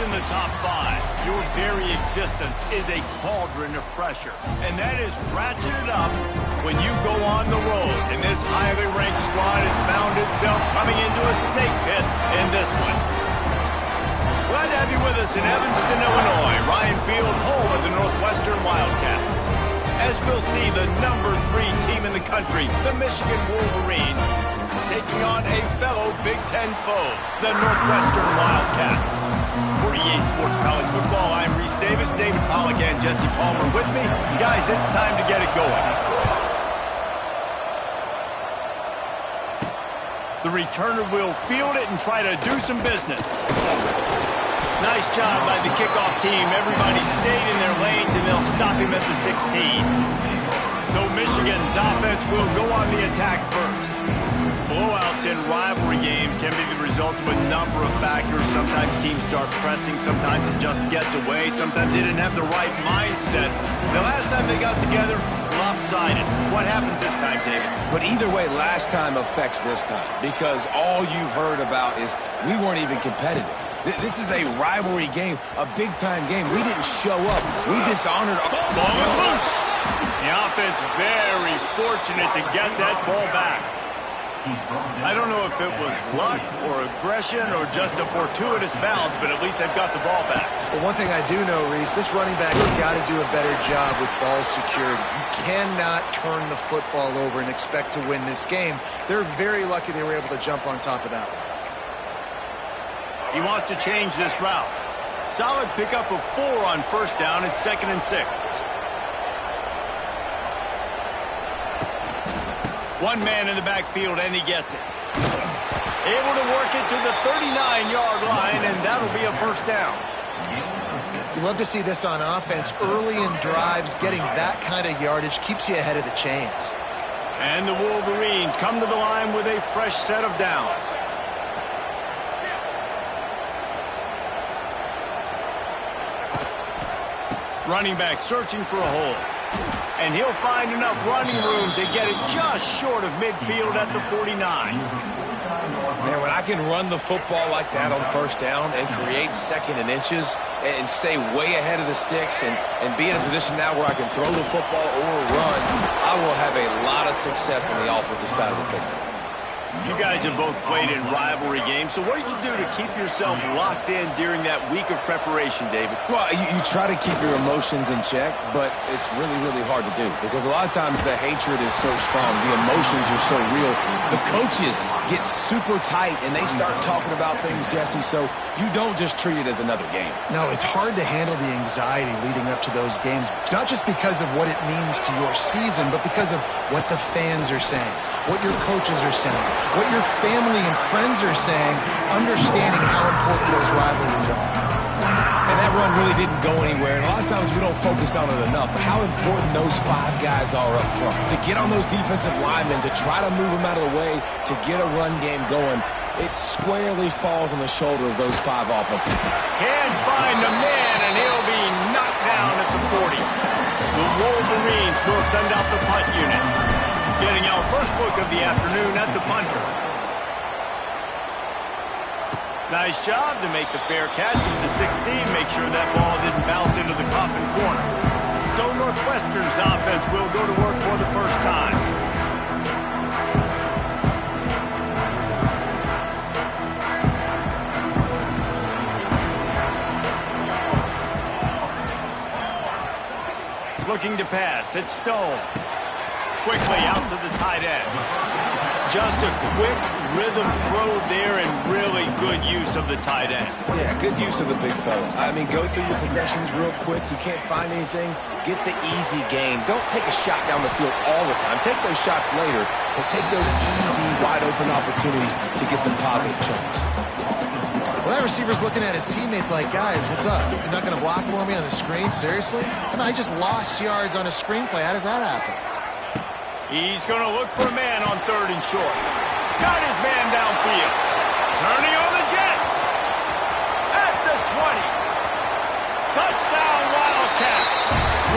in the top 5, your very existence is a cauldron of pressure. And that is ratcheted up when you go on the road. And this highly ranked squad has found itself coming into a snake pit in this one. Glad to have you with us in Evanston, Illinois. Ryan Field, home of the Northwestern Wildcats. As we'll see, the number 3 team in the country, the Michigan Wolverines, taking on a fellow Big Ten foe, the Northwestern Wildcats. For EA Sports College Football, I'm Reese Davis, David Pollack, and Jesse Palmer with me. Guys, it's time to get it going. The returner will field it and try to do some business. Nice job by the kickoff team. Everybody stayed in their lanes, and they'll stop him at the 16. So Michigan's offense will go on the attack first. Blowouts in rivalry games can be the result of a number of factors. Sometimes teams start pressing. Sometimes it just gets away. Sometimes they didn't have the right mindset. The last time they got together, lopsided. What happens this time, David? But either way, last time affects this time, because all you've heard about is we weren't even competitive. This is a rivalry game, a big-time game. We didn't show up. We dishonored our... Ball is loose. The offense very fortunate to get that ball back. I don't know if it was luck or aggression or just a fortuitous bounce, but at least they've got the ball back. But one thing I do know, Reese, this running back has got to do a better job with ball security. You cannot turn the football over and expect to win this game. They're very lucky they were able to jump on top of that one. He wants to change this route. Solid pickup of 4 on first down. It's 2nd and 6. One man in the backfield, and he gets it. Able to work it to the 39-yard line, and that'll be a first down. You love to see this on offense. Early in drives, getting that kind of yardage keeps you ahead of the chains. And the Wolverines come to the line with a fresh set of downs. Running back searching for a hole. And he'll find enough running room to get it just short of midfield at the 49. Man, when I can run the football like that on first down and create 2nd and inches and stay way ahead of the sticks and be in a position now where I can throw the football or run, I will have a lot of success on the offensive side of the football. You guys have both played in rivalry games, so what did you do to keep yourself locked in during that week of preparation, David? Well, you try to keep your emotions in check, but it's really, really hard to do because a lot of times the hatred is so strong, the emotions are so real. The coaches get super tight, and they start talking about things, Jesse, so you don't just treat it as another game. No, it's hard to handle the anxiety leading up to those games, not just because of what it means to your season, but because of what the fans are saying, what your coaches are saying, what your family and friends are saying, understanding how important those rivalries are. And that run really didn't go anywhere, and a lot of times we don't focus on it enough, how important those 5 guys are up front. To get on those defensive linemen, to try to move them out of the way, to get a run game going, it squarely falls on the shoulder of those 5 offensive guys. Can't find a man, and he'll be knocked down at the 40. The Wolverines will send out the punt unit. Getting our first look of the afternoon at the punter. Nice job to make the fair catch of the 16. Make sure that ball didn't bounce into the coffin corner. So Northwestern's offense will go to work for the first time. Looking to pass. It's Stone. Quickly out to the tight end. Just a quick rhythm throw there and really good use of the tight end. Yeah, good use of the big fella. I mean, go through your progressions real quick. You can't find anything. Get the easy gain. Don't take a shot down the field all the time. Take those shots later, but take those easy, wide-open opportunities to get some positive chunks. Well, that receiver's looking at his teammates like, guys, what's up? You're not going to block for me on the screen? Seriously? I mean, I just lost yards on a screenplay. How does that happen? He's going to look for a man on 3rd and short. Got his man downfield. Turning on the Jets. At the 20. Touchdown Wildcats.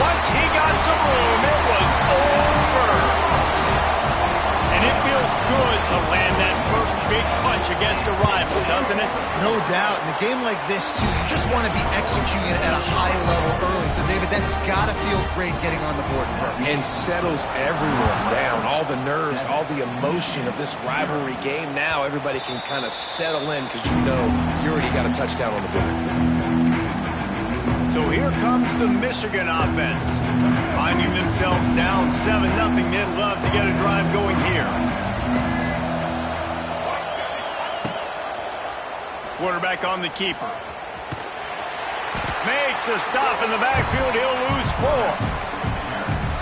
Once he got some room, it was over. And it feels good to land that first big punch against a rival, doesn't it? No doubt. In a game like this, too, you just want to be executing it at a high level early. So, David, that's got to feel great getting on the board first. And settles everyone down. All the nerves, all the emotion of this rivalry game. Now everybody can kind of settle in because you know you already got a touchdown on the board. So here comes the Michigan offense. Finding themselves down 7-0. They'd love to get a drive going here. Quarterback on the keeper. Makes a stop in the backfield. He'll lose 4.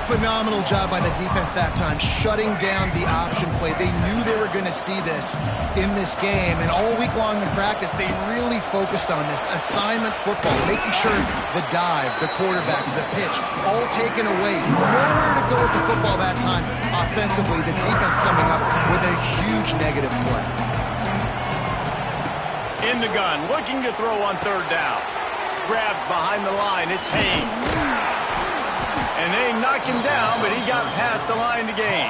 Phenomenal job by the defense that time, shutting down the option play. They knew they were going to see this in this game, and all week long in practice, they really focused on this assignment football, making sure the dive, the quarterback, the pitch, all taken away. Nowhere to go with the football that time. Offensively, the defense coming up with a huge negative play. In the gun, looking to throw on 3rd down. Grabbed behind the line, it's Haynes. And they knock him down, but he got past the line to gain.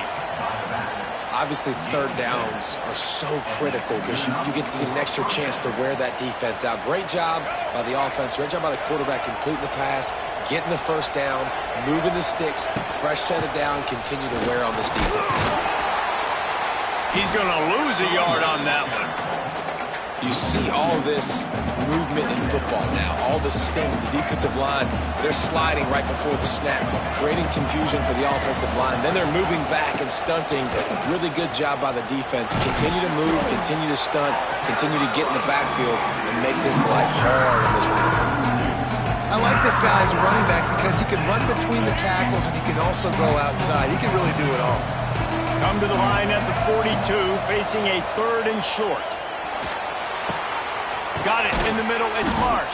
Obviously, 3rd downs are so critical because you get an extra chance to wear that defense out. Great job by the offense. Great job by the quarterback completing the pass, getting the 1st down, moving the sticks, fresh set it down, continue to wear on this defense. He's going to lose a yard on that one. You see all this movement in football now, all the sting of the defensive line. They're sliding right before the snap, creating confusion for the offensive line. Then they're moving back and stunting. Really good job by the defense. Continue to move, continue to stunt, continue to get in the backfield and make this life hard in this run. I like this guy as a running back because he can run between the tackles and he can also go outside. He can really do it all. Come to the line at the 42, facing a 3rd and short. Got it in the middle, it's Marsh.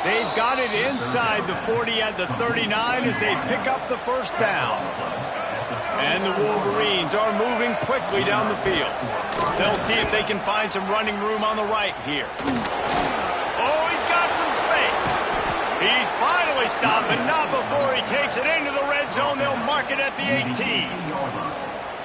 They've got it inside the 40 at the 39 as they pick up the 1st down. And the Wolverines are moving quickly down the field. They'll see if they can find some running room on the right here. Oh, he's got some space. He's finally stopped, but not before he takes it into the red zone. They'll mark it at the 18.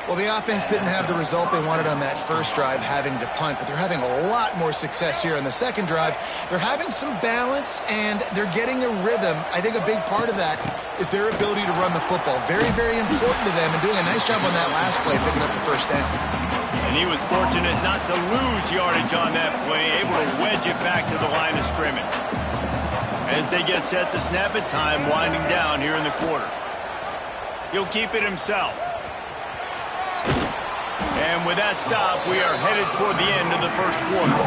Well, the offense didn't have the result they wanted on that 1st drive, having to punt, but they're having a lot more success here on the 2nd drive. They're having some balance, and they're getting a rhythm. I think a big part of that is their ability to run the football. Very, very important to them, and doing a nice job on that last play, picking up the 1st down. And he was fortunate not to lose yardage on that play, able to wedge it back to the line of scrimmage. As they get set to snap it, time winding down here in the quarter. He'll keep it himself. And with that stop, we are headed toward the end of the 1st quarter.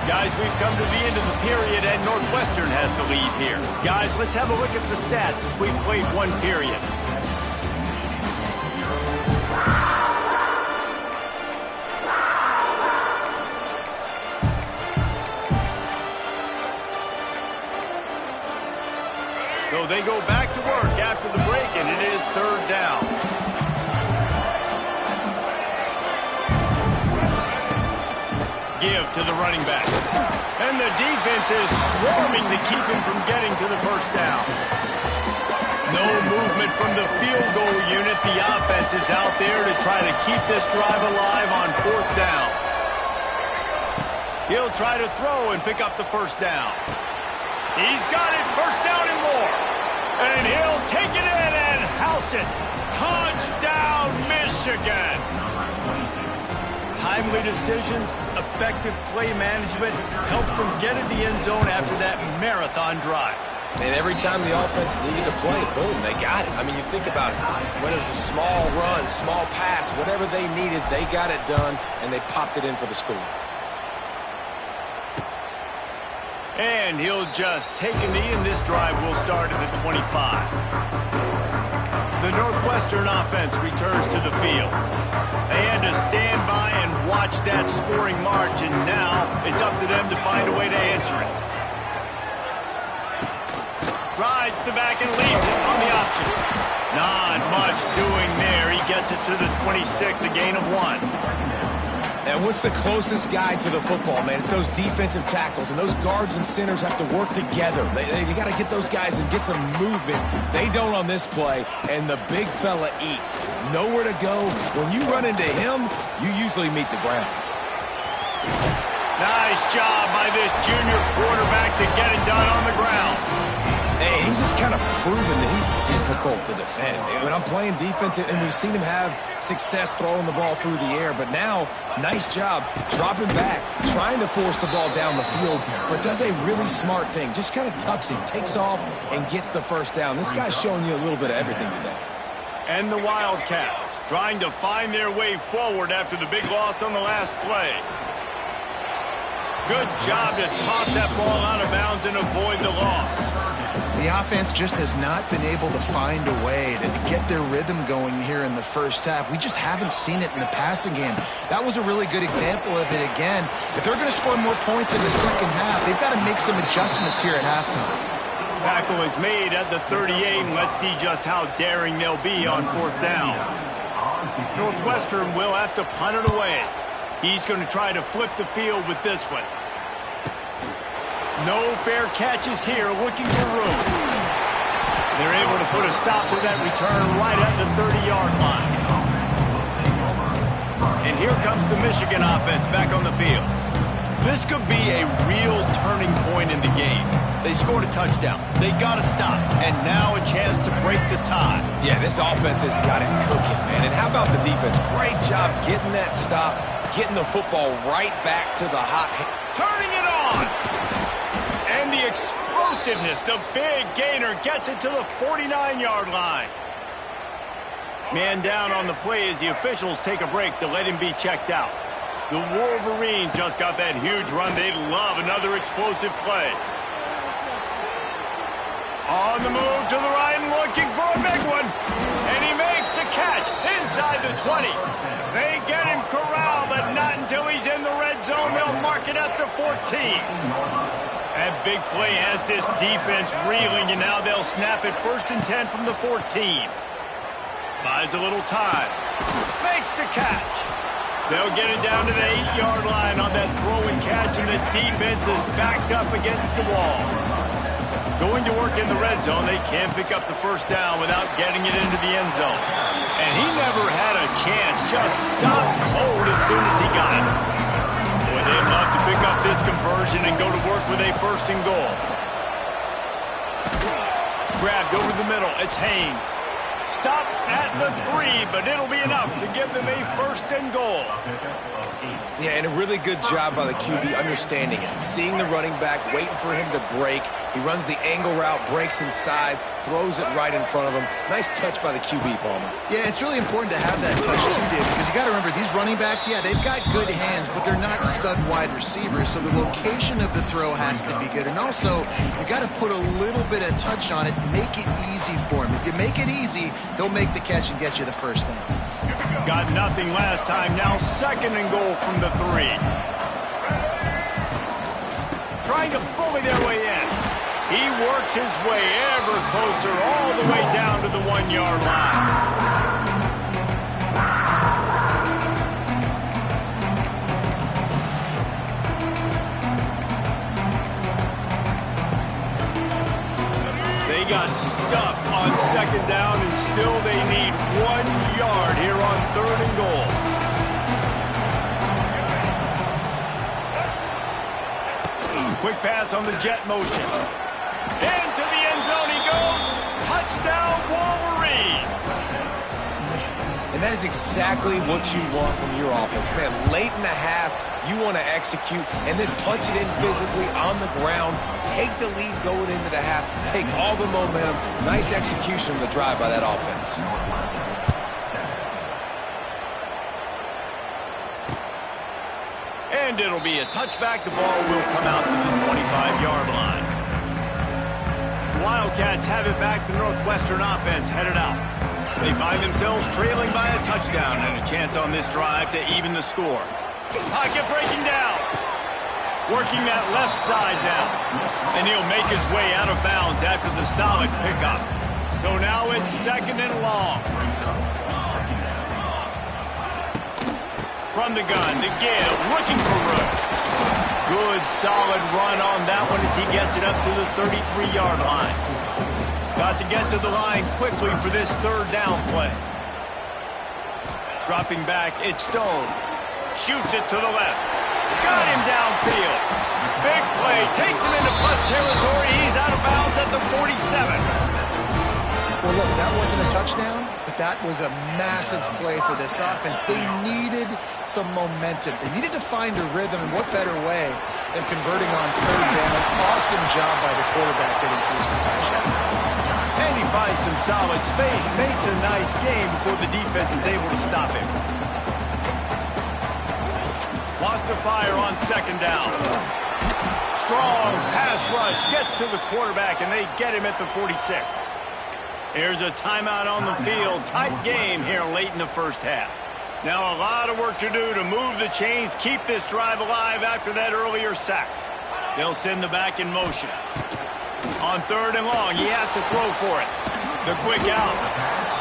Guys, we've come to the end of the period, and Northwestern has the lead here. Guys, let's have a look at the stats as we've played 1 period. So they go back to work after the break, and it is 3rd down. Give to the running back. And the defense is swarming to keep him from getting to the 1st down. No movement from the field goal unit. The offense is out there to try to keep this drive alive on 4th down. He'll try to throw and pick up the 1st down. He's got it, 1st down and more. And he'll take it in and house it. Touchdown, Michigan. Timely decisions, effective play management helps them get in the end zone after that marathon drive. And every time the offense needed to play, boom, they got it. I mean, you think about it. When it was a small run, small pass, whatever they needed, they got it done, and they popped it in for the score. And he'll just take a knee, and this drive will start at the 25. The Northwestern offense returns to the field. They had to stand by and watch that scoring march, and now it's up to them to find a way to answer it. Rides the back and leaves it on the option. Not much doing there. He gets it to the 26, a gain of 1. And what's the closest guy to the football, man? It's those defensive tackles, and those guards and centers have to work together. They got to get those guys and get some movement. They don't on this play, and the big fella eats. Nowhere to go. When you run into him, you usually meet the ground. Nice job by this junior quarterback to get it done on the ground. Hey, he's just kind of proven that he's difficult to defend. When I'm playing defense, and we've seen him have success throwing the ball through the air, but now, nice job dropping back, trying to force the ball down the field, but does a really smart thing. Just kind of tucks it, takes off, and gets the first down. This guy's showing you a little bit of everything today. And the Wildcats trying to find their way forward after the big loss on the last play. Good job to toss that ball out of bounds and avoid the loss. The offense just has not been able to find a way to get their rhythm going here in the first half. We just haven't seen it in the passing game. That was a really good example of it again. If they're going to score more points in the second half, they've got to make some adjustments here at halftime. Tackle is made at the 38, and let's see just how daring they'll be on fourth down. Northwestern will have to punt it away. He's going to try to flip the field with this one. No fair catches here, looking for room. They're able to put a stop to that return right at the 30-yard line. And here comes the Michigan offense back on the field. This could be a real turning point in the game. They scored a touchdown. They got to stop. And now a chance to break the tie. Yeah, this offense has got it cooking, man. And how about the defense? Great job getting that stop, getting the football right back to the hot hand. Turning it on! And the explosiveness, the big gainer gets it to the 49-yard line. Man down on the play as the officials take a break to let him be checked out. The Wolverines just got that huge run. They'd love another explosive play. On the move to the right and looking for a big one. And he makes the catch inside the 20. They get him corralled, but not until he's in the red zone. They'll mark it at the 14. That big play has this defense reeling, and now they'll snap it 1st and 10 from the 14. Buys a little time. Makes the catch. They'll get it down to the 8-yard line on that throw and catch, and the defense is backed up against the wall. Going to work in the red zone, they can't pick up the first down without getting it into the end zone. And he never had a chance, just stopped cold as soon as he got it. Boy, they'd love to pick up this conversion and go to work with a 1st and goal. Grabbed over the middle, it's Haynes. Stopped at the 3, but it'll be enough to give them a 1st and goal. Yeah, and a really good job by the QB understanding it. Seeing the running back, waiting for him to break. He runs the angle route, breaks inside, throws it right in front of him. Nice touch by the QB, Palmer. Yeah, it's really important to have that touch too, Dave, because you got to remember, these running backs, yeah, they've got good hands, but they're not stud wide receivers, so the location of the throw has to be good. And also, you got to put a little bit of touch on it, make it easy for them. If you make it easy, they'll make the catch and get you the first down. Got nothing last time, now 2nd and goal from the 3. Trying to bully their way in. He works his way ever closer all the way down to the 1-yard line. They got stuffed on 2nd down, and still they need 1 yard here on 3rd and goal. Quick pass on the jet motion. Into the end zone he goes. Touchdown, Wolverines. And that is exactly what you want from your offense. Man, late in the half, you want to execute and then punch it in physically on the ground. Take the lead going into the half. Take all the momentum. Nice execution of the drive by that offense. And it'll be a touchback. The ball will come out to the 25-yard line. The Wildcats have it back. The Northwestern offense headed out. They find themselves trailing by a touchdown and a chance on this drive to even the score. Pocket breaking down. Working that left side now. And he'll make his way out of bounds after the solid pickup. So now it's 2nd and long. from the gun. The give, looking for room. Good, solid run on that one as he gets it up to the 33-yard line. Got to get to the line quickly for this third down play. Dropping back, it's Stone. Shoots it to the left. Got him downfield. Big play. Takes him into plus territory. He's out of bounds at the 47. Well, look, that wasn't a touchdown, but that was a massive play for this offense. They needed some momentum. They needed to find a rhythm, and what better way than converting on third down. Awesome job by the quarterback getting through his progression. And he finds some solid space. Makes a nice game before the defense is able to stop him. Wants to fire on second down. Strong pass rush gets to the quarterback, and they get him at the 46. Here's a timeout on the field. Tight game here late in the first half. Now a lot of work to do to move the chains, keep this drive alive after that earlier sack. They'll send the back in motion. On third and long, he has to throw for it. The quick out.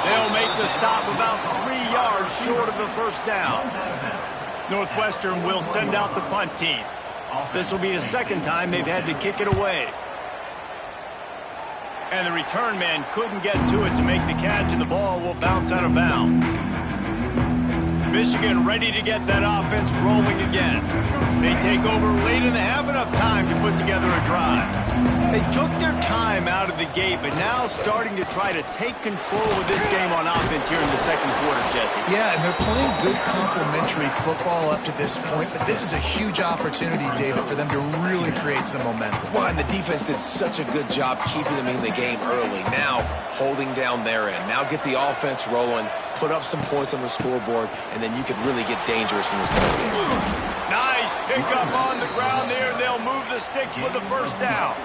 They'll make the stop about 3 yards short of the first down. Northwestern will send out the punt team. This will be the second time they've had to kick it away. And the return man couldn't get to it to make the catch, and the ball will bounce out of bounds. Michigan ready to get that offense rolling again. They take over late in the half, enough time to put together a drive. They took their time out of the gate, but now starting to try to take control of this game on offense here in the second quarter, Jesse. Yeah, and they're playing good complementary football up to this point, but this is a huge opportunity, David, for them to really create some momentum. Well, and the defense did such a good job keeping them in the game early. Now, holding down their end. Now get the offense rolling, put up some points on the scoreboard, and then you could really get dangerous in this ball game. Nice pickup on the ground there. They'll move the sticks with the first down.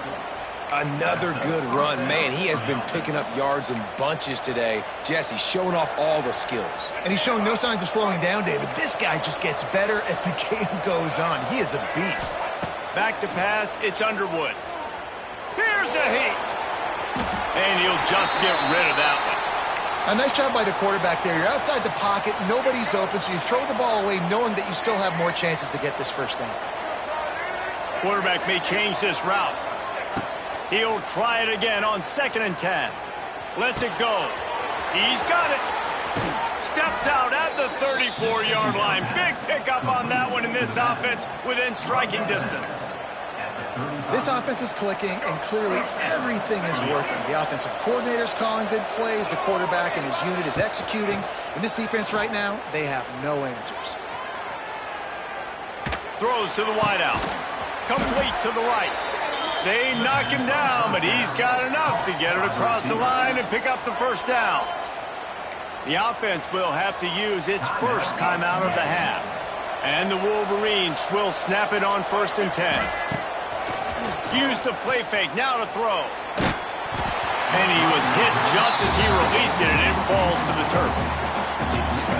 Another good run. Man, he has been picking up yards in bunches today. Jesse showing off all the skills. And he's showing no signs of slowing down, David. This guy just gets better as the game goes on. He is a beast. Back to pass, it's Underwood. Here's a heat. And he'll just get rid of that one. A nice job by the quarterback there. You're outside the pocket, nobody's open, so you throw the ball away knowing that you still have more chances to get this first down. Quarterback may change this route. He'll try it again on 2nd and 10. Lets it go. He's got it. Steps out at the 34-yard line. Big pickup on that one in this offense within striking distance. This offense is clicking, and clearly everything is working. The offensive coordinator's calling good plays. The quarterback and his unit is executing. In this defense right now, they have no answers. Throws to the wideout. Complete to the right. They knock him down, but he's got enough to get it across the line and pick up the first down. The offense will have to use its first timeout of the half. And the Wolverines will snap it on 1st and 10. Use the play fake, now to throw. And he was hit just as he released it, and it falls to the turf.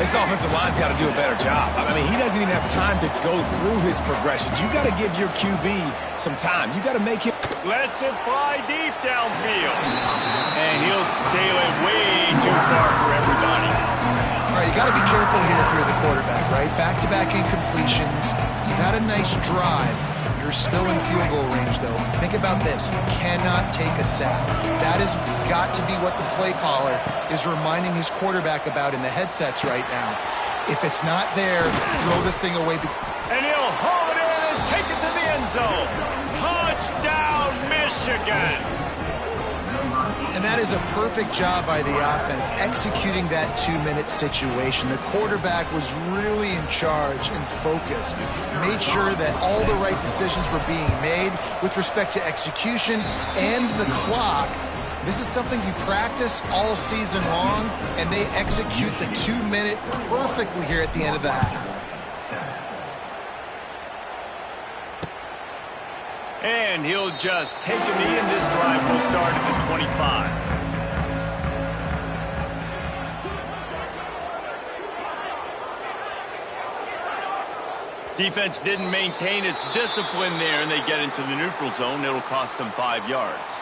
This offensive line's got to do a better job. I mean, he doesn't even have time to go through his progressions. You got to give your QB some time. You got to make him. Lets it fly deep downfield. And he'll sail it way too far for everybody. All right, you got to be careful here if you're the quarterback, right? Back-to-back incompletions. You've had a nice drive. You're still in field goal range, though. Think about this. You cannot take a sack. That has got to be what the play caller is reminding his quarterback about in the headsets right now. If it's not there, throw this thing away. And he'll haul it in and take it to the end zone. Touchdown, Michigan! And that is a perfect job by the offense, executing that 2-minute situation. The quarterback was really in charge and focused. Made sure that all the right decisions were being made with respect to execution and the clock. This is something you practice all season long, and they execute the 2-minute perfectly here at the end of the half. And he'll just take a knee, and this drive will start at the 25. Defense didn't maintain its discipline there, and they get into the neutral zone. It'll cost them 5 yards.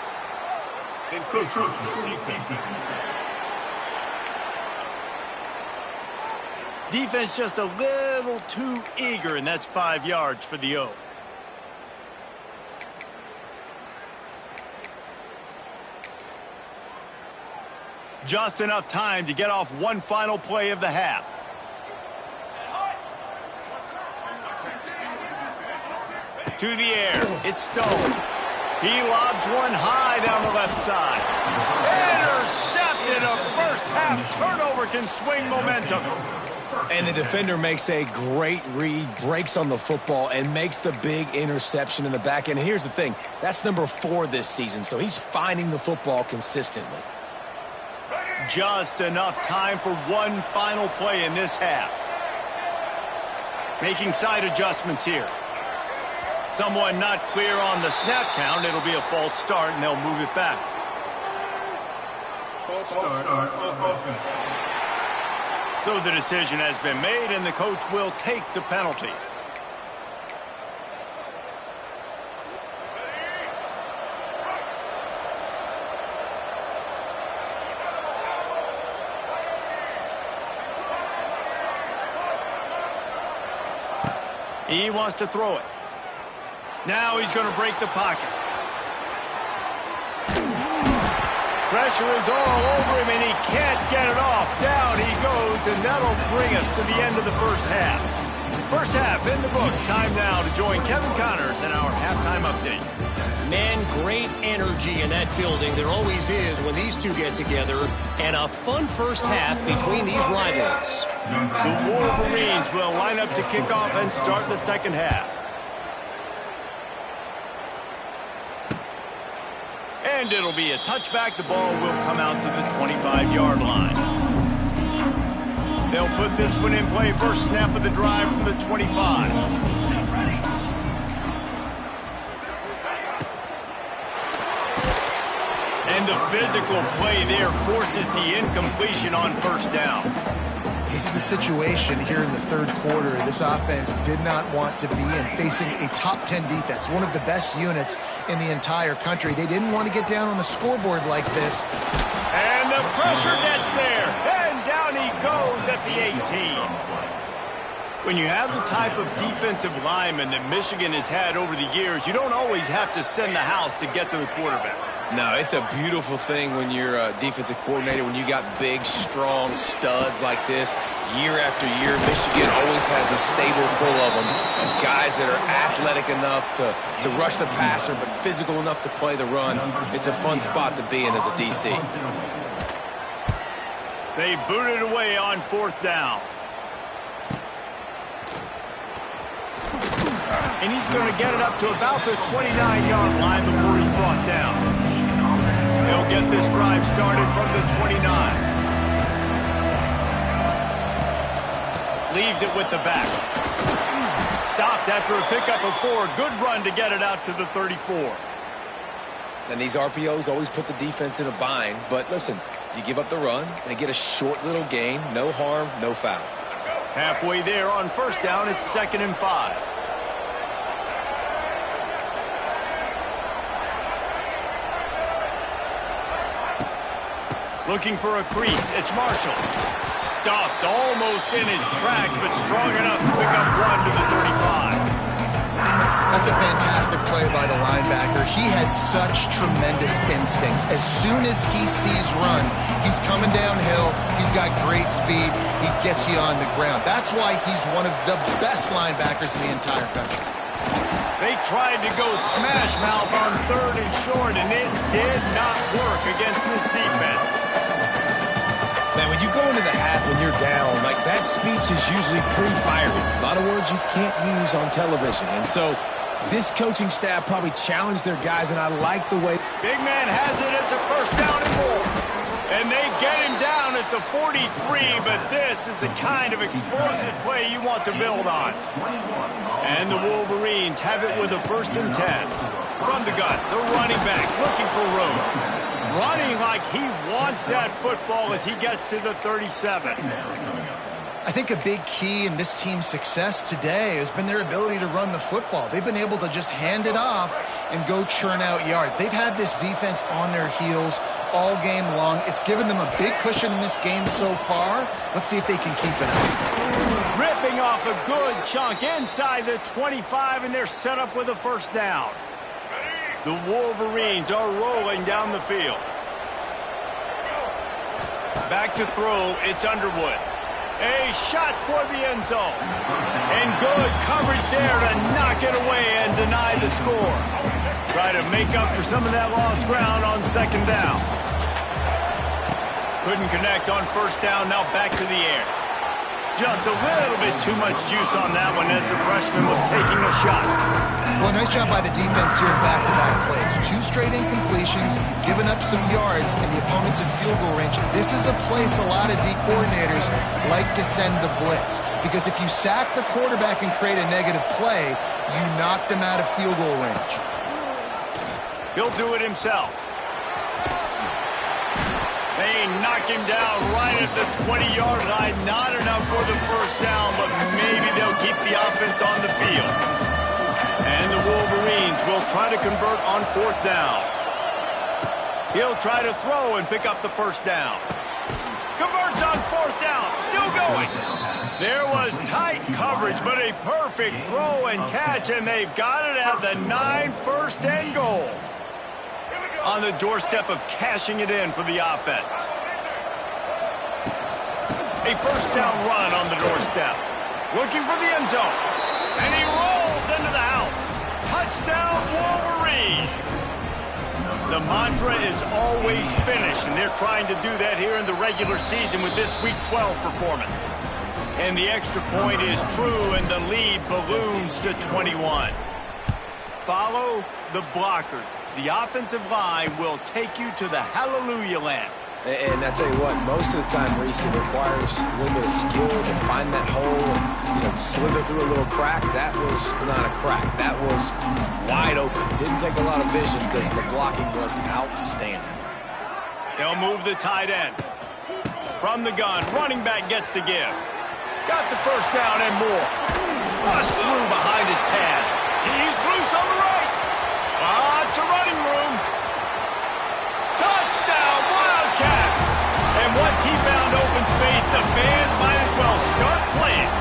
Defense just a little too eager, and that's 5 yards for the O. Just enough time to get off one final play of the half. To the air, it's Stone. He lobs one high down the left side. Intercepted. A first half turnover can swing momentum. And the defender makes a great read, breaks on the football, and makes the big interception in the back end. And here's the thing, that's number 4 this season, so he's finding the football consistently. Just enough time for one final play in this half. Making side adjustments here. Someone not clear on the snap count. It'll be a false start, and they'll move it back. False start on offense. So the decision has been made, and the coach will take the penalty. He wants to throw it. Now he's going to break the pocket. Pressure is all over him, and he can't get it off. Down he goes, and that'll bring us to the end of the first half. First half in the books. Time now to join Kevin Connors in our halftime update. Man, great energy in that building. There always is when these two get together. And a fun first half between these rivals. The Wolverines will line up to kick off and start the second half. And it'll be a touchback. The ball will come out to the 25-yard line. They'll put this one in play. First snap of the drive from the 25. And the physical play there forces the incompletion on first down. This is a situation here in the third quarter this offense did not want to be in, facing a top 10 defense, one of the best units in the entire country. They didn't want to get down on the scoreboard like this. And the pressure gets there, and down he goes at the 18. When you have the type of defensive lineman that Michigan has had over the years, you don't always have to send the house to get to the quarterback. No, it's a beautiful thing when you're a defensive coordinator, when you got big, strong studs like this. Year after year, Michigan always has a stable full of them, of guys that are athletic enough to rush the passer, but physical enough to play the run. It's a fun spot to be in as a DC. They boot it away on fourth down. And he's going to get it up to about the 29-yard line before he's brought down. They'll get this drive started from the 29. Leaves it with the back. Stopped after a pickup of 4. Good run to get it out to the 34. And these RPOs always put the defense in a bind. But listen, you give up the run, they get a short little gain. No harm, no foul. Halfway there on first down, it's 2nd and 5. Looking for a crease. It's Marshall. Stopped almost in his tracks, but strong enough to pick up 1 to the 35. That's a fantastic play by the linebacker. He has such tremendous instincts. As soon as he sees run, he's coming downhill. He's got great speed. He gets you on the ground. That's why he's one of the best linebackers in the entire country. They tried to go smash mouth on 3rd and short, and it did not work against this defense. Man, when you go into the half and you're down, like that speech is usually pretty fiery. A lot of words you can't use on television. And so this coaching staff probably challenged their guys, and I like the way. Big man has it. It's a first down and more. And they get him down at the 43, but this is the kind of explosive play you want to build on. And the Wolverines have it with a 1st and 10. From the gun, the running back looking for room. Running like he wants that football as he gets to the 37. I think a big key in this team's success today has been their ability to run the football. They've been able to just hand it off and go churn out yards. They've had this defense on their heels all game long. It's given them a big cushion in this game so far. Let's see if they can keep it up. Ripping off a good chunk inside the 25, and they're set up with a first down. The Wolverines are rolling down the field. Back to throw, it's Underwood. A shot toward the end zone. And good coverage there to knock it away and deny the score. Try to make up for some of that lost ground on second down. Couldn't connect on first down, now back to the air. Just a little bit too much juice on that one as the freshman was taking a shot. Well, nice job by the defense here in back-to-back plays. 2 straight incompletions, you've given up some yards, and the opponent's in field goal range. This is a place a lot of D coordinators like to send the blitz, because if you sack the quarterback and create a negative play, you knock them out of field goal range. He'll do it himself. They knock him down right at the 20-yard line. Not enough for the first down, but maybe they'll keep the offense on the field. And the Wolverines will try to convert on fourth down. He'll try to throw and pick up the first down. Converts on fourth down. Still going. There was tight coverage, but a perfect throw and catch, and they've got it at the 9, first and goal. On the doorstep of cashing it in for the offense. A first down run on the doorstep. Looking for the end zone. And he rolls into the house. Touchdown, Wolverines. The mantra is always finish, and they're trying to do that here in the regular season with this Week 12 performance. And the extra point is true, and the lead balloons to 21. Follow the blockers. The offensive line will take you to the hallelujah land. And I tell you what, most of the time, Reese, it requires a little bit of skill to find that hole and, slither through a little crack. That was not a crack. That was wide open. Didn't take a lot of vision because the blocking was outstanding. They'll move the tight end. From the gun, running back gets to give. Got the first down and more. Bust through behind his pad. He's loose on the right. Lots of running room. Touchdown, Wildcats. And once he found open space, the band might as well start playing.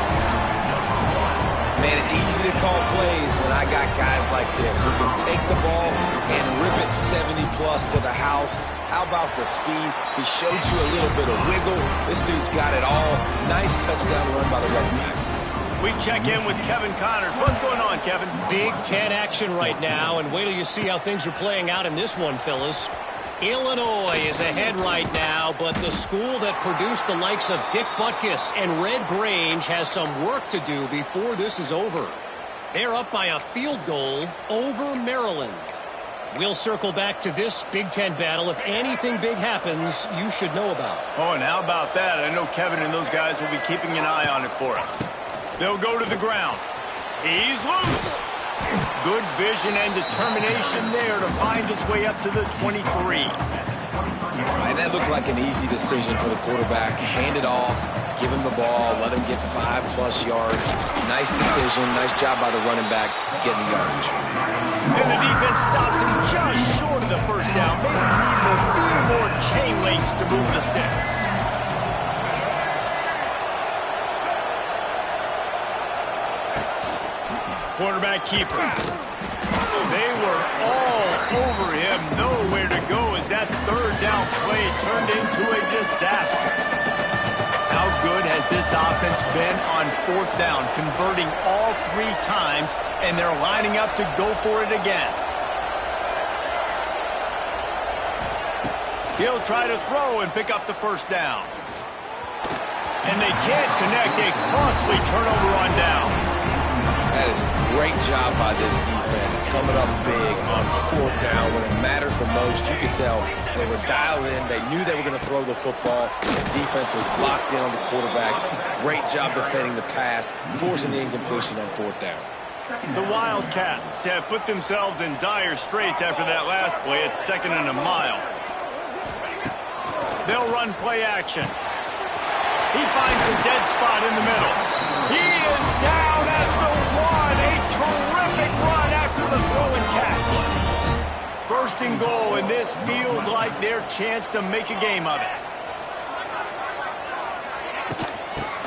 Man, it's easy to call plays when I got guys like this who can take the ball and rip it 70-plus to the house. How about the speed? He showed you a little bit of wiggle. This dude's got it all. Nice touchdown run by the running back. We check in with Kevin Connors. What's going on, Kevin? Big Ten action right now, and wait till you see how things are playing out in this one, fellas. Illinois is ahead right now, but the school that produced the likes of Dick Butkus and Red Grange has some work to do before this is over. They're up by a field goal over Maryland. We'll circle back to this Big Ten battle. If anything big happens, you should know about. Oh, and how about that? I know Kevin and those guys will be keeping an eye on it for us. They'll go to the ground. He's loose. Good vision and determination there to find his way up to the 23. Right, that looked like an easy decision for the quarterback. Hand it off, give him the ball, let him get 5+ yards. Nice decision, nice job by the running back getting the yardage. And the defense stops him just short of the first down. Maybe needed a few more chain links to move the sticks. Quarterback keeper. They were all over him. Nowhere to go as that third down play turned into a disaster. How good has this offense been on fourth down, converting all 3 times, and they're lining up to go for it again. He'll try to throw and pick up the first down. And they can't connect. A costly turnover on downs. That is a great job by this defense, coming up big on fourth down when it matters the most. You could tell they were dialed in. They knew they were going to throw the football. The defense was locked in on the quarterback. Great job defending the pass, forcing the incompletion on fourth down. The Wildcats have put themselves in dire straits after that last play. It's 2nd and a mile. They'll run play action. He finds a dead spot in the middle. He is down at the 1. A terrific run after the throw and catch. First and goal, and this feels like their chance to make a game of it.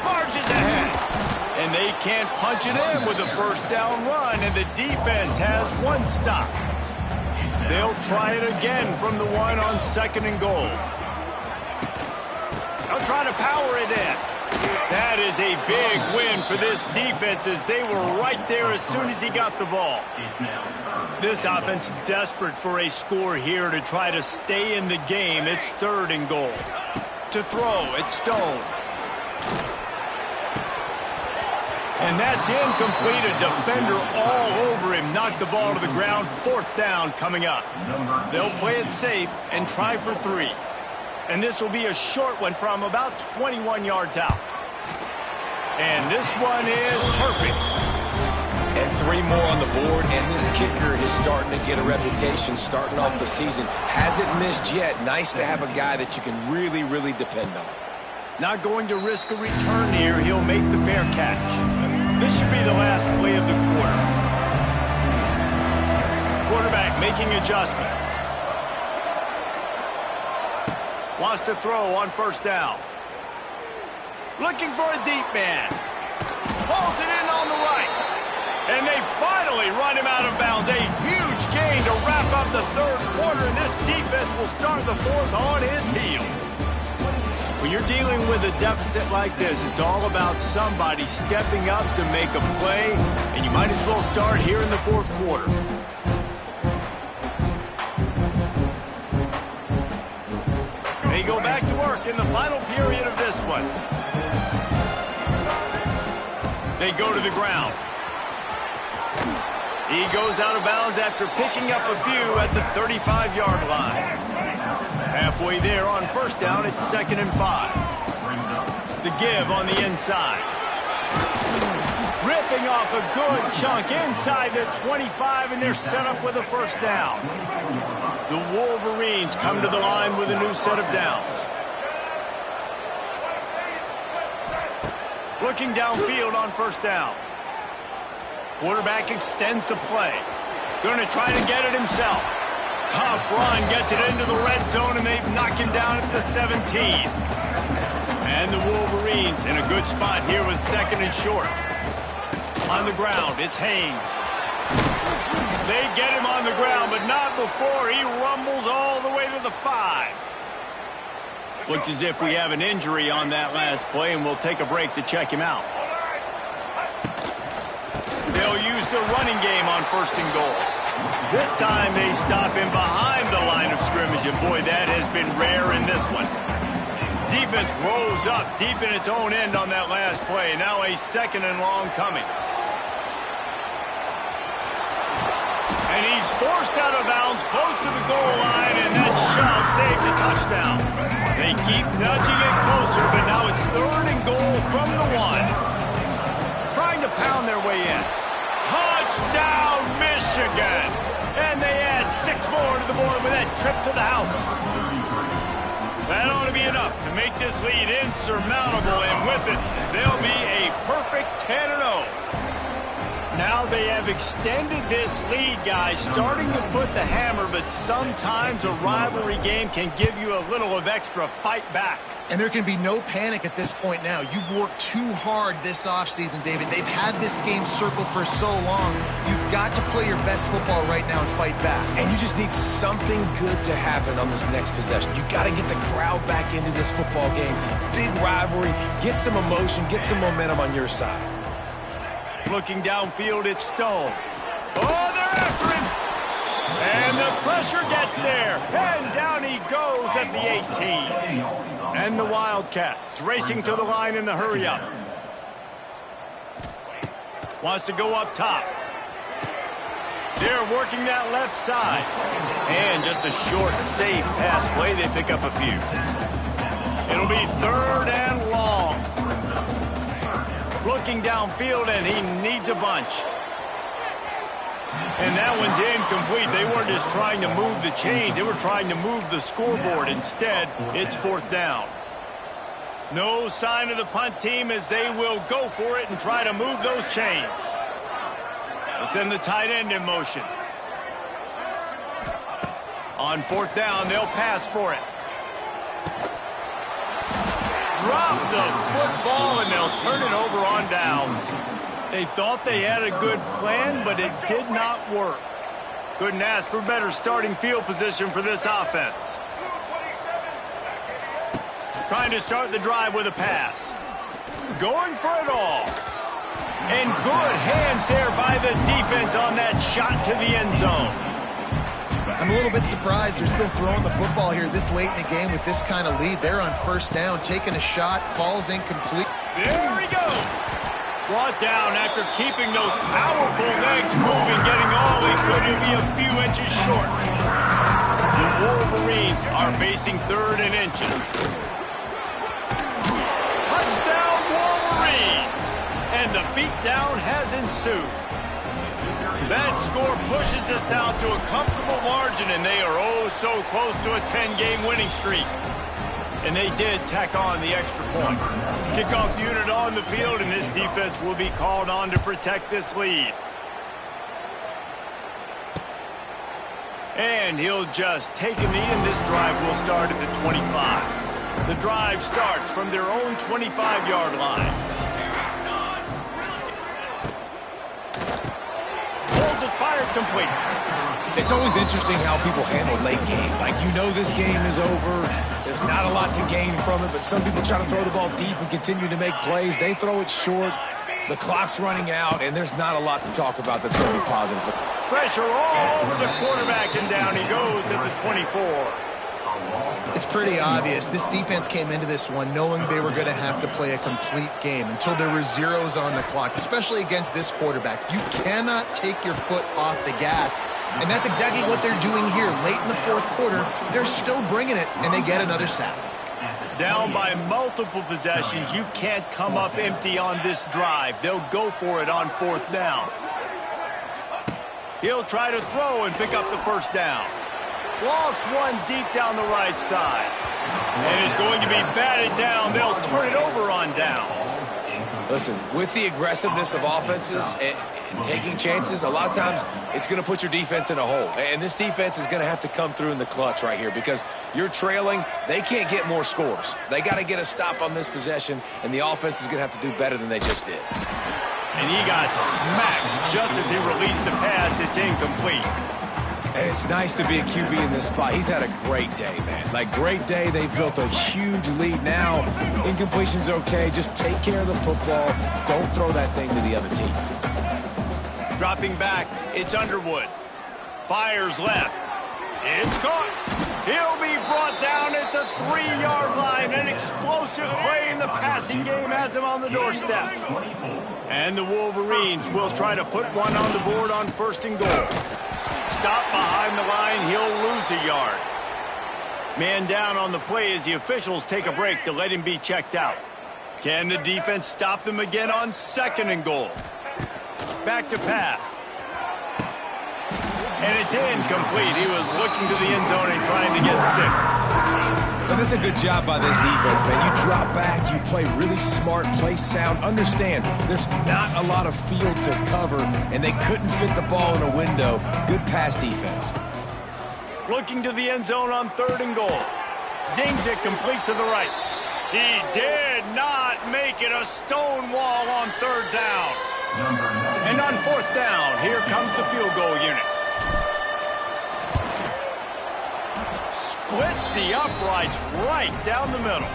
Marches ahead. And they can't punch it in with a first down run, and the defense has one stop. They'll try it again from the one on second and goal. They'll try to power it in. That is a big win for this defense as they were right there as soon as he got the ball. This offense desperate for a score here to try to stay in the game. It's third and goal. To throw, it's Stone. And that's incomplete. A defender all over him. Knocked the ball to the ground. Fourth down coming up. They'll play it safe and try for 3. And this will be a short one from about 21 yards out. And this one is perfect. And 3 more on the board, and this kicker is starting to get a reputation starting off the season. Hasn't missed yet. Nice to have a guy that you can really, really depend on. Not going to risk a return here. He'll make the fair catch. This should be the last play of the quarter. Quarterback making adjustments. Wants to throw on first down. Looking for a deep man. Pulls it in on the right. And they finally run him out of bounds. A huge gain to wrap up the third quarter, and this defense will start the fourth on its heels. When you're dealing with a deficit like this, it's all about somebody stepping up to make a play, and you might as well start here in the fourth quarter. They go back to work in the final period of this one. They go to the ground. He goes out of bounds after picking up a few at the 35-yard line. Halfway there on first down, it's 2nd and 5. The give on the inside. Ripping off a good chunk inside the 25, and they're set up with a first down. The Wolverines come to the line with a new set of downs. Looking downfield on first down. Quarterback extends the play. Going to try to get it himself. Tough run, gets it into the red zone, and they knock him down at the 17. And the Wolverines in a good spot here with 2nd and short. On the ground, it's Haynes. They get him on the ground, but not before he rumbles all the way to the 5. Looks as if we have an injury on that last play, and we'll take a break to check him out. They'll use the running game on first and goal. This time they stop him behind the line of scrimmage, and boy, that has been rare in this one. Defense rose up deep in its own end on that last play. Now a 2nd and long coming. And he's forced out of bounds close to the goal line, and that shove saved a touchdown. They keep nudging it closer, but now it's 3rd and goal from the 1. Trying to pound their way in. Touchdown, Michigan! And they add 6 more to the board with that trip to the house. That ought to be enough to make this lead insurmountable, and with it, they'll be a perfect 10-0. Now they have extended this lead, guys, starting to put the hammer, but sometimes a rivalry game can give you a little of extra fight back. And there can be no panic at this point now. You've worked too hard this offseason, David. They've had this game circled for so long. You've got to play your best football right now and fight back. And you just need something good to happen on this next possession. You got to get the crowd back into this football game. Big rivalry. Get some emotion. Get some momentum on your side. Looking downfield, it's Stone. Oh, they're after him! And the pressure gets there. And down he goes at the 18. And the Wildcats racing to the line in the hurry-up. Wants to go up top. They're working that left side. And just a short, safe pass play. They pick up a few. It'll be 3rd and long. Looking downfield, and he needs a bunch. And that one's incomplete. They weren't just trying to move the chains. They were trying to move the scoreboard. Instead, it's 4th down. No sign of the punt team as they will go for it and try to move those chains. They'll send the tight end in motion. On fourth down, they'll pass for it. Drop the football, and they'll turn it over on downs. They thought they had a good plan, but it did not work. Couldn't ask for better starting field position for this offense. Trying to start the drive with a pass. Going for it all. And good hands there by the defense on that shot to the end zone. I'm a little bit surprised they're still throwing the football here this late in the game with this kind of lead. They're on first down, taking a shot, falls incomplete. There he goes. Brought down after keeping those powerful legs moving, getting all he could to be a few inches short. The Wolverines are facing third and inches. Touchdown Wolverines! And the beatdown has ensued. That score pushes us out to a comfortable margin, and they are oh so close to a 10-game winning streak. And they did tack on the extra point. Kickoff unit on the field, and this defense will be called on to protect this lead. And he'll just take a knee, and this drive will start at the 25. The drive starts from their own 25-yard line. Pulls it, fired, complete. It's always interesting how people handle late game. Like, you know this game is over. There's not a lot to gain from it, but some people try to throw the ball deep and continue to make plays. They throw it short. The clock's running out, and there's not a lot to talk about that's going to be positive. Pressure all over the quarterback, and down he goes at the 24. It's pretty obvious. This defense came into this one knowing they were going to have to play a complete game until there were zeros on the clock, especially against this quarterback. You cannot take your foot off the gas, and that's exactly what they're doing here. Late in the fourth quarter, they're still bringing it, and they get another sack. Down by multiple possessions, you can't come up empty on this drive. They'll go for it on fourth down. He'll try to throw and pick up the first down. Lost one deep down the right side. And it's going to be batted down. They'll turn it over on downs. Listen, with the aggressiveness of offenses and taking chances, a lot of times it's going to put your defense in a hole. And this defense is going to have to come through in the clutch right here because you're trailing. They can't get more scores. They got to get a stop on this possession, and the offense is going to have to do better than they just did. And he got smacked just as he released the pass. It's incomplete. And it's nice to be a QB in this spot. He's had a great day, man. Like, great day. They've built a huge lead now. Incompletion's okay. Just take care of the football. Don't throw that thing to the other team. Dropping back, it's Underwood. Fires left. It's caught. He'll be brought down at the 3-yard line. An explosive play in the passing game has him on the doorstep. And the Wolverines will try to put one on the board on first and goal. Stop behind the line, he'll lose a yard. Man down on the play as the officials take a break to let him be checked out. Can the defense stop them again on second and goal? Back to pass. And it's incomplete. He was looking to the end zone and trying to get 6. But that's a good job by this defense, man. You drop back, you play really smart, play sound. Understand, there's not a lot of field to cover, and they couldn't fit the ball in a window. Good pass defense. Looking to the end zone on third and goal. Zings it complete to the right. He did not make it a stone wall on third down. And on fourth down, here comes the field goal unit. Splits the uprights right down the middle.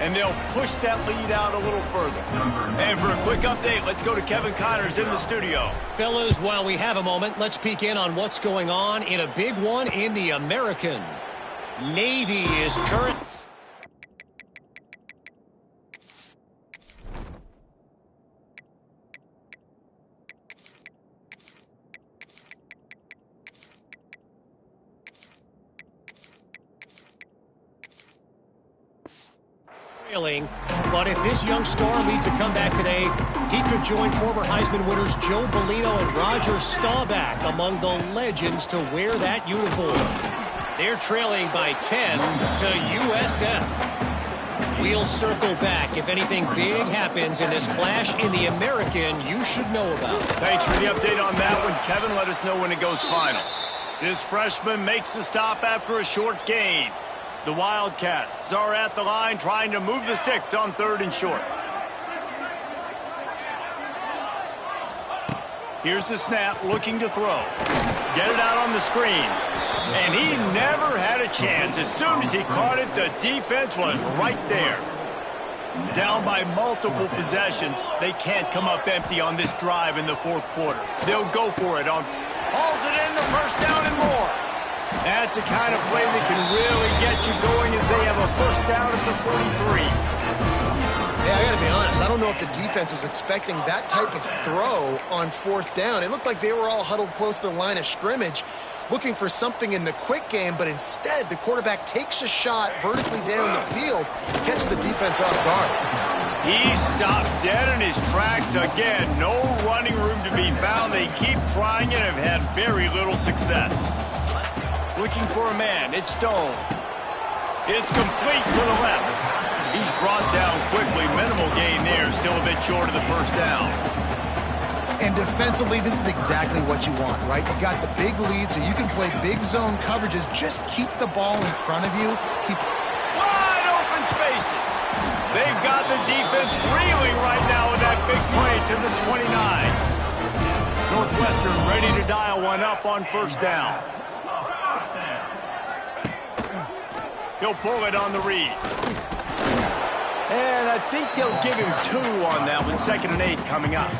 And they'll push that lead out a little further. And for a quick update, let's go to Kevin Connors in the studio. Fellas, while we have a moment, let's peek in on what's going on in a big one in the American. Navy is current. But if this young star leads a comeback today, he could join former Heisman winners Joe Bellino and Roger Staubach among the legends to wear that uniform. They're trailing by 10 to USF. We'll circle back if anything big happens in this clash in the American you should know about. Thanks for the update on that one, Kevin. Let us know when it goes final. This freshman makes the stop after a short gain. The Wildcats are at the line trying to move the sticks on 3rd and short. Here's the snap, looking to throw. Get it out on the screen. And he never had a chance. As soon as he caught it, the defense was right there. Down by multiple possessions, they can't come up empty on this drive in the 4th quarter. They'll go for it on... Hauls it in, the first down and more. That's the kind of play that can really get you going as they have a first down at the 43. Yeah, I got to be honest. I don't know if the defense was expecting that type of throw on 4th down. It looked like they were all huddled close to the line of scrimmage, looking for something in the quick game, but instead the quarterback takes a shot vertically down the field, catches the defense off guard. He stopped dead in his tracks again. No running room to be found. They keep trying it and have had very little success. Looking for a man. It's Stone. It's complete to the left. He's brought down quickly. Minimal gain there. Still a bit short of the first down. And defensively, this is exactly what you want, right? You got the big lead, so you can play big zone coverages. Just keep the ball in front of you. Keep wide open spaces. They've got the defense reeling right now with that big play to the 29. Northwestern ready to dial one up on first down. He'll pull it on the read. And I think they'll give him 2 on that one. 2nd and 8 coming up.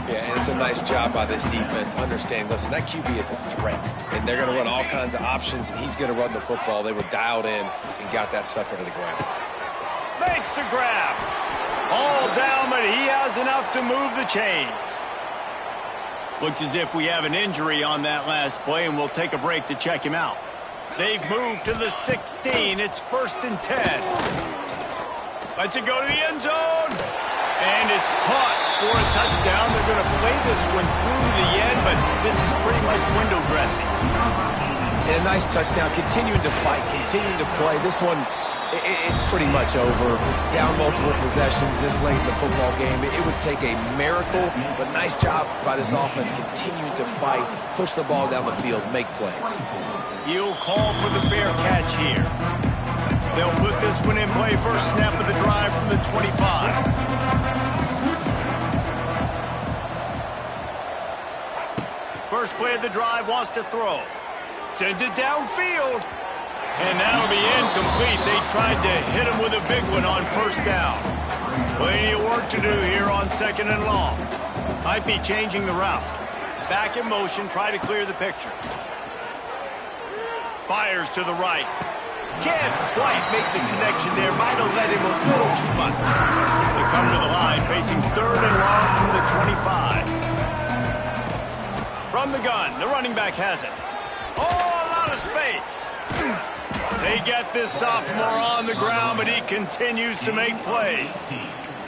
Yeah, and it's a nice job by this defense. Understand, listen, that QB is a threat. And they're going to run all kinds of options, and he's going to run the football. They were dialed in and got that sucker to the ground. Makes the grab. All down, but he has enough to move the chains. Looks as if we have an injury on that last play, and we'll take a break to check him out. They've moved to the 16. It's 1st and 10. Lets it go to the end zone. And it's caught for a touchdown. They're going to play this one through the end, but this is pretty much window dressing. And a nice touchdown, continuing to fight, continuing to play. This one, it's pretty much over. Down multiple possessions this late in the football game. It would take a miracle, but nice job by this offense continuing to fight, push the ball down the field, make plays. He'll call for the fair catch here. They'll put this one in play. First snap of the drive from the 25. First play of the drive, wants to throw. Sends it downfield. And that'll be incomplete. They tried to hit him with a big one on first down. Plenty of work to do here on 2nd and long. Might be changing the route. Back in motion, try to clear the picture. Fires to the right. Can't quite make the connection there. Might have let him a little too much. They come to the line, facing 3rd and long from the 25. From the gun, the running back has it. Oh, a lot of space. They get this sophomore on the ground, but he continues to make plays.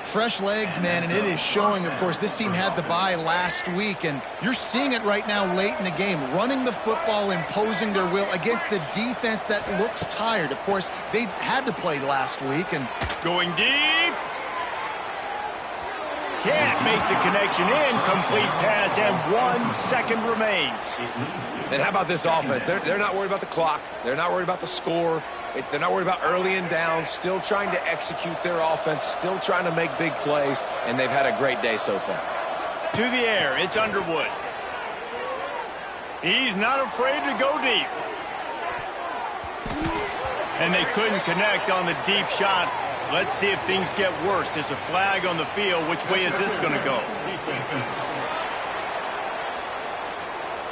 Fresh legs, man, and it is showing. Of course, this team had the bye last week, and you're seeing it right now late in the game, running the football, imposing their will against the defense that looks tired. Of course, they had to play last week. And going deep. Can't make the connection. Incomplete pass, and 1 second remains. And how about this offense? They're not worried about the clock. They're not worried about the score. They're not worried about early and down. Still trying to execute their offense. Still trying to make big plays. And they've had a great day so far. To the air. It's Underwood. He's not afraid to go deep. And they couldn't connect on the deep shot. Let's see if things get worse. There's a flag on the field. Which way is this going to go?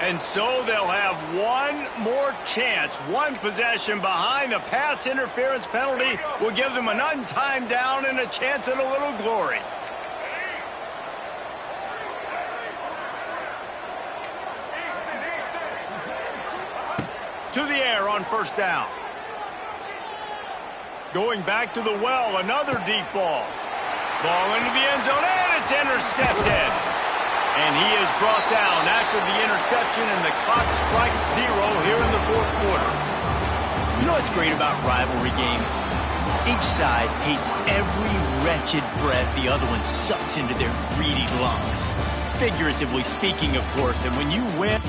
And so they'll have one more chance. One possession behind. The pass interference penalty will give them an untimed down and a chance at a little glory. To the air on first down. Going back to the well, another deep ball. Ball into the end zone, and it's intercepted. And he is brought down after the interception, and the clock strikes 0 here in the 4th quarter. You know what's great about rivalry games? Each side hates every wretched breath the other one sucks into their greedy lungs. Figuratively speaking, of course, and when you win...